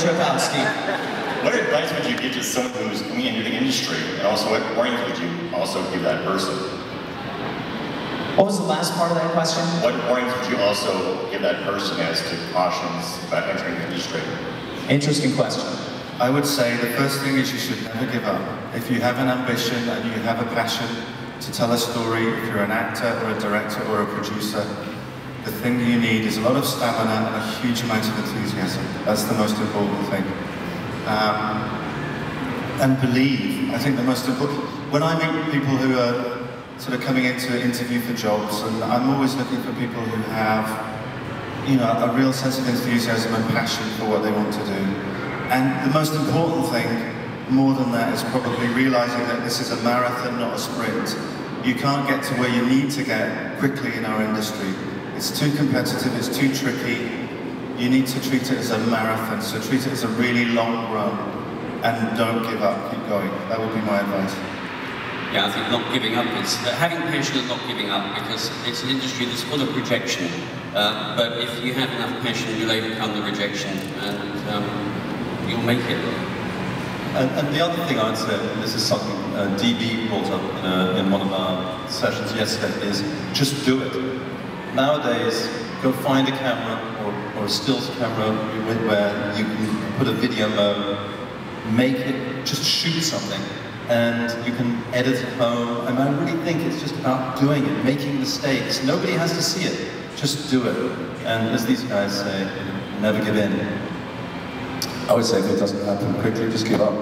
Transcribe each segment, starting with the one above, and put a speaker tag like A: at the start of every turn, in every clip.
A: What advice would you give to someone who's coming into the industry, and also what warnings would you also give that person?
B: What was the last part of that question?
A: What warnings would you also give that person as to cautions about entering the industry?
B: Interesting question.
C: I would say the first thing is you should never give up. If you have an ambition and you have a passion to tell a story, if you're an actor or a director or a producer, the thing you need is a lot of stamina and a huge amount of enthusiasm. That's the most important thing. And believe. I think the most important. When I meet people who are sort of coming in to interview for jobs, and I'm always looking for people who have, you know, a real sense of enthusiasm and passion for what they want to do. And the most important thing, more than that, is probably realizing that this is a marathon, not a sprint. You can't get to where you need to get quickly in our industry. It's too competitive, it's too tricky. You need to treat it as a marathon, so treat it as a really long run, and don't give up, keep going. That would be my advice.
D: Yeah, I think not giving up is having passion and not giving up, because it's an industry that's full of rejection. But if you have enough passion, you'll overcome the rejection, and you'll make it.
E: And the other thing I'd say, and this is something DB brought up in one of our sessions yesterday, is just do it. Nowadays, go find a camera or a stills camera where you can put a video mode, make it, just shoot something, and you can edit at home. And I really think it's just about doing it, making mistakes. Nobody has to see it, just do it. And as these guys say, never give in.
F: I would say if it doesn't happen quickly, just give up.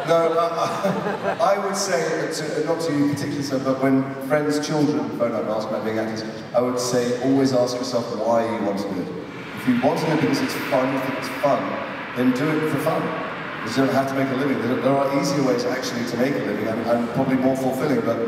F: No, I would say, not to you particularly, sir, but when friends' children phone up and ask about being actors, I would say always ask yourself why you want to do it. If you want to do it because it's fun, you think it's fun, then do it for fun. You don't have to make a living. There are easier ways actually to make a living, and probably more fulfilling, but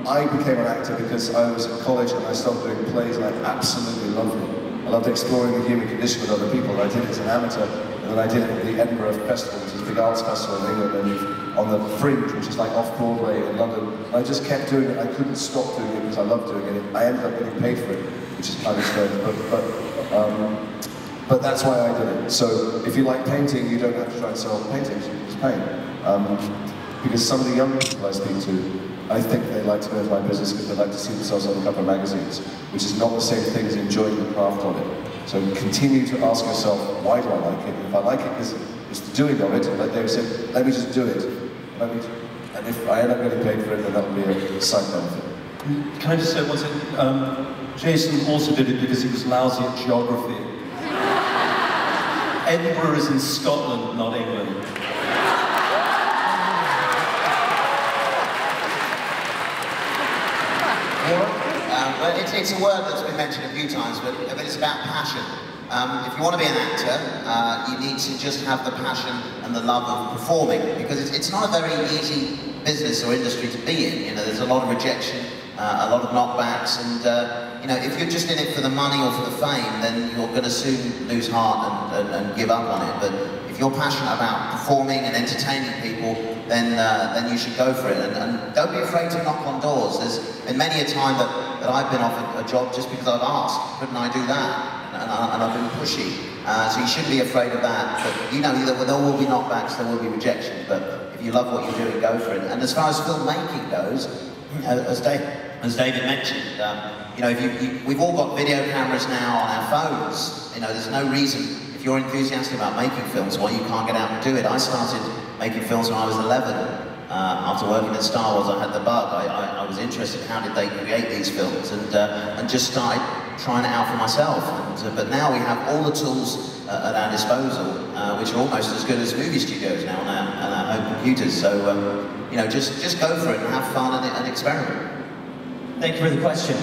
F: I became an actor because I was at college and I started doing plays and I absolutely loved it. I loved exploring the human condition with other people. I did it as an amateur, and then I did it at the Edinburgh Festival, which is a big arts festival in England, and on the Fringe, which is like off-Broadway in London. And I just kept doing it. I couldn't stop doing it because I loved doing it. I ended up getting paid for it, which is kind of strange, but that's why I did it. So if you like painting, you don't have to try and sell paintings, you can just paint. Because some of the young people I speak to, I think they like to go into my business because they like to see themselves on the cover of magazines, which is not the same thing as enjoying the craft of it. So continue to ask yourself, why do I like it? And if I like it because it's the doing of it, like David said, let me just do it. And if I end up getting paid for it, then that will be a side benefit.
E: Can I just say one thing? Jason also did it because he was lousy at geography. Edinburgh is in Scotland, not England.
G: Well, it's a word that's been mentioned a few times, but it's about passion. If you want to be an actor, you need to just have the passion and the love of performing, because it's not a very easy business or industry to be in. You know, there's a lot of rejection, a lot of knockbacks, and you know, if you're just in it for the money or for the fame, then you're going to soon lose heart and give up on it. But if you're passionate about performing and entertaining people, then you should go for it. And don't be afraid to knock on doors. There's been many a time that I've been offered a job just because I've asked, couldn't I do that? And I've been pushy. So you shouldn't be afraid of that. But you know, there will be knockbacks, there will be rejection. But if you love what you're doing, go for it. And as far as filmmaking goes, as David mentioned, you know, we've all got video cameras now on our phones. You know, there's no reason, if you're enthusiastic about making films, why you can't get out and do it. I started making films when I was 11. After working at Star Wars, I had the bug. I was interested in how did they create these films, and just started trying it out for myself. But now we have all the tools at our disposal, which are almost as good as movie studios now on our home computers. So, you know, just go for it and have fun and experiment.
B: Thank you for the question.